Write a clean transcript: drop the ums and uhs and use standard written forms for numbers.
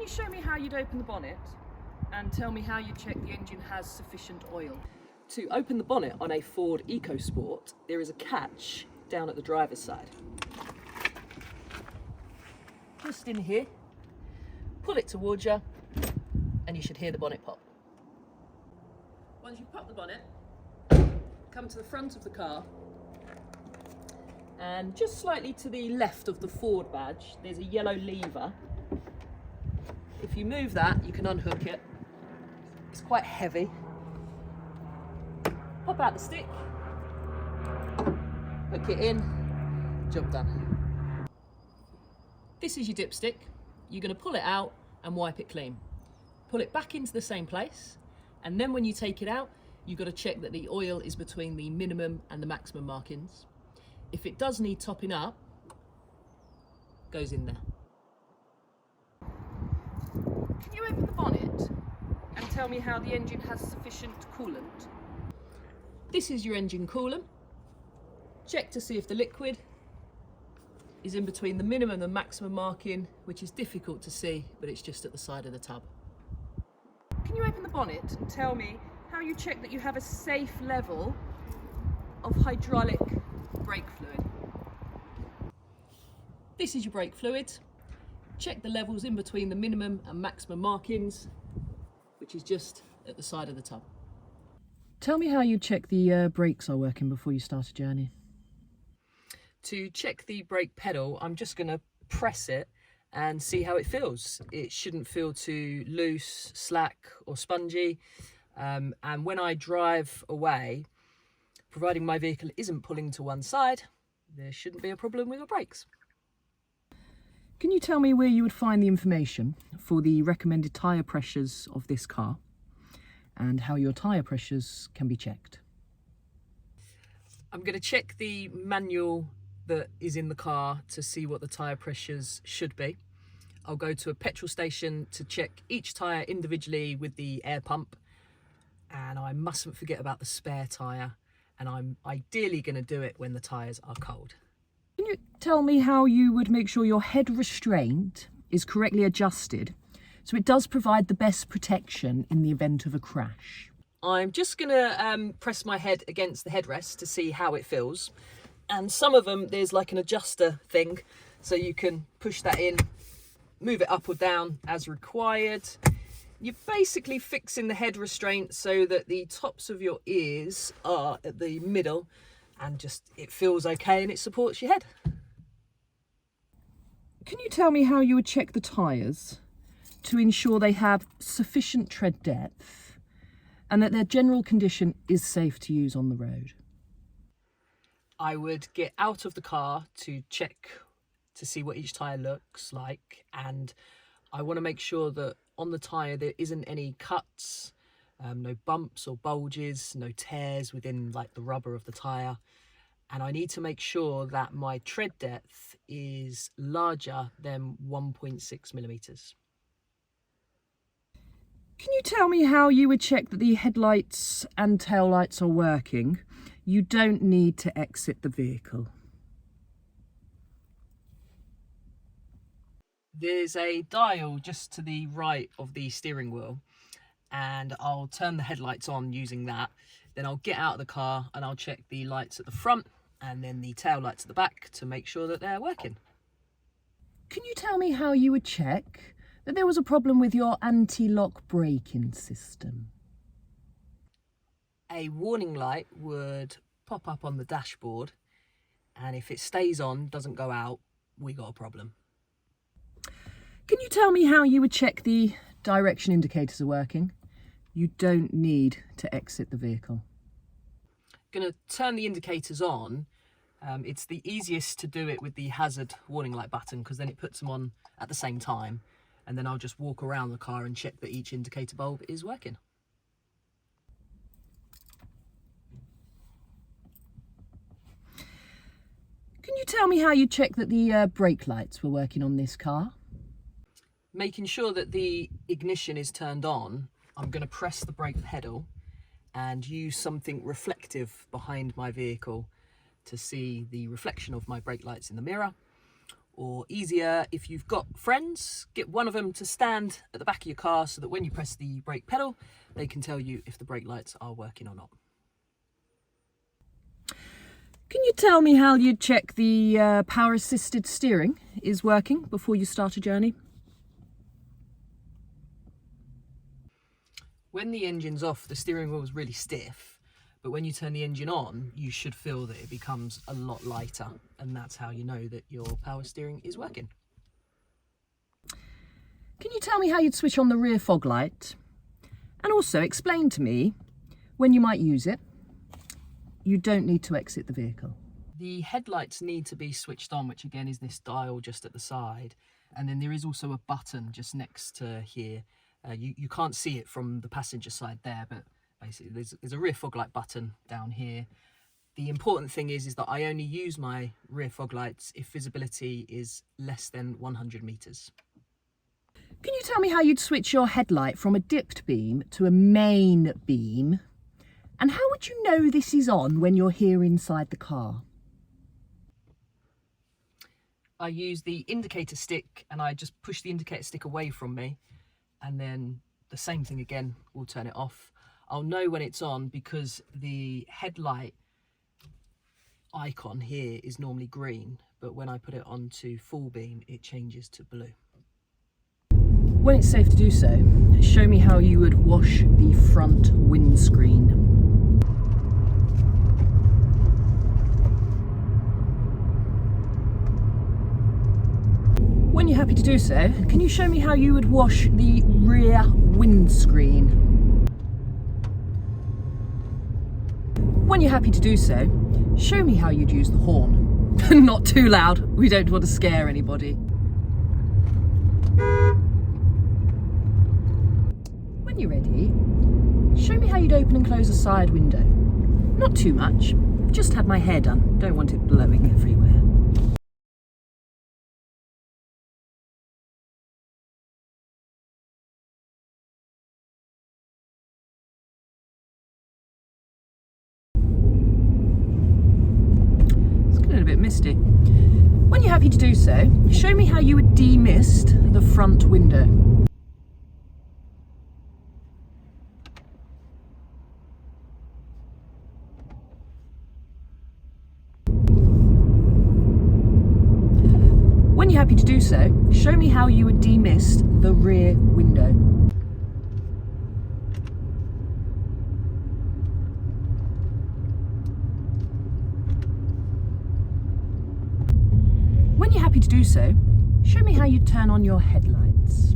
you show me how you'd open the bonnet and tell me how you check the engine has sufficient oil? To open the bonnet on a Ford EcoSport, there is a catch down at the driver's side. Just in here, pull it towards you, and you should hear the bonnet pop. Once you've popped the bonnet, come to the front of the car, and just slightly to the left of the Ford badge, there's a yellow lever. If you move that, you can unhook it. It's quite heavy. Pop out the stick, hook it in, job done. This is your dipstick. You're going to pull it out and wipe it clean. Pull it back into the same place, and then when you take it out, you've got to check that the oil is between the minimum and the maximum markings. If it does need topping up, goes in there. Can you open the bonnet and tell me how the engine has sufficient coolant? This is your engine coolant. Check to see if the liquid is in between the minimum and maximum marking, which is difficult to see, but it's just at the side of the tub. Can you open the bonnet and tell me how you check that you have a safe level of hydraulic brake fluid? This is your brake fluid. Check the levels in between the minimum and maximum markings, which is just at the side of the tub. Tell me how you check the brakes are working before you start a journey. To check the brake pedal, I'm just going to press it and see how it feels. It shouldn't feel too loose, slack or spongy. And when I drive away, providing my vehicle isn't pulling to one side, there shouldn't be a problem with the brakes. Can you tell me where you would find the information for the recommended tyre pressures of this car and how your tyre pressures can be checked? I'm going to check the manual that is in the car to see what the tyre pressures should be. I'll go to a petrol station to check each tyre individually with the air pump, and I mustn't forget about the spare tyre, and I'm ideally going to do it when the tyres are cold. Can you tell me how you would make sure your head restraint is correctly adjusted so it does provide the best protection in the event of a crash? I'm just going to press my head against the headrest to see how it feels. And some of them, there's like an adjuster thing, so you can push that in, move it up or down as required. You're basically fixing the head restraint so that the tops of your ears are at the middle, and just it feels okay and it supports your head. Can you tell me how you would check the tyres to ensure they have sufficient tread depth and that their general condition is safe to use on the road? I would get out of the car to check to see what each tyre looks like, and I want to make sure that on the tyre there isn't any cuts, no bumps or bulges, no tears within like the rubber of the tyre, and I need to make sure that my tread depth is larger than 1.6 millimetres. Can you tell me how you would check that the headlights and taillights are working? You don't need to exit the vehicle. There's a dial just to the right of the steering wheel, and I'll turn the headlights on using that. Then I'll get out of the car and I'll check the lights at the front and then the tail lights at the back to make sure that they're working. Can you tell me how you would check that there was a problem with your anti-lock braking system? A warning light would pop up on the dashboard, and if it stays on, doesn't go out, we got a problem. Can you tell me how you would check the direction indicators are working? You don't need to exit the vehicle. Going to turn the indicators on. It's the easiest to do it with the hazard warning light button, because then it puts them on at the same time, and then I'll just walk around the car and check that each indicator bulb is working. Can you tell me how you check that the brake lights were working on this car? Making sure that the ignition is turned on, I'm going to press the brake pedal and use something reflective behind my vehicle to see the reflection of my brake lights in the mirror, Or easier, if you've got friends, get one of them to stand at the back of your car so that when you press the brake pedal, they can tell you if the brake lights are working or not. Can you tell me how you'd check the power assisted steering is working before you start a journey? When the engine's off, the steering wheel is really stiff, but when you turn the engine on, you should feel that it becomes a lot lighter, and that's how you know that your power steering is working. Can you tell me how you'd switch on the rear fog light? And also explain to me when you might use it. You don't need to exit the vehicle. The headlights need to be switched on, which again is this dial just at the side, and then there is also a button just next to here. You can't see it from the passenger side there, but basically there's a rear fog light button down here. The important thing is that I only use my rear fog lights if visibility is less than 100 meters. Can you tell me how you'd switch your headlight from a dipped beam to a main beam? And how would you know this is on when you're here inside the car? I use the indicator stick and I just push the indicator stick away from me, and then the same thing again will turn it off. I'll know when it's on because the headlight icon here is normally green, but when I put it onto full beam it changes to blue. When it's safe to do so, show me how you would wash the front windscreen. When you're happy to do so, can you show me how you would wash the rear windscreen? When you're happy to do so, show me how you'd use the horn. Not too loud, we don't want to scare anybody. When you're ready, show me how you'd open and close a side window. Not too much, just had my hair done, don't want it blowing everywhere. A bit misty. When you're happy to do so, show me how you would demist the front window. When you're happy to do so, show me how you would demist the rear window. When you're happy to do so, show me how you turn on your headlights.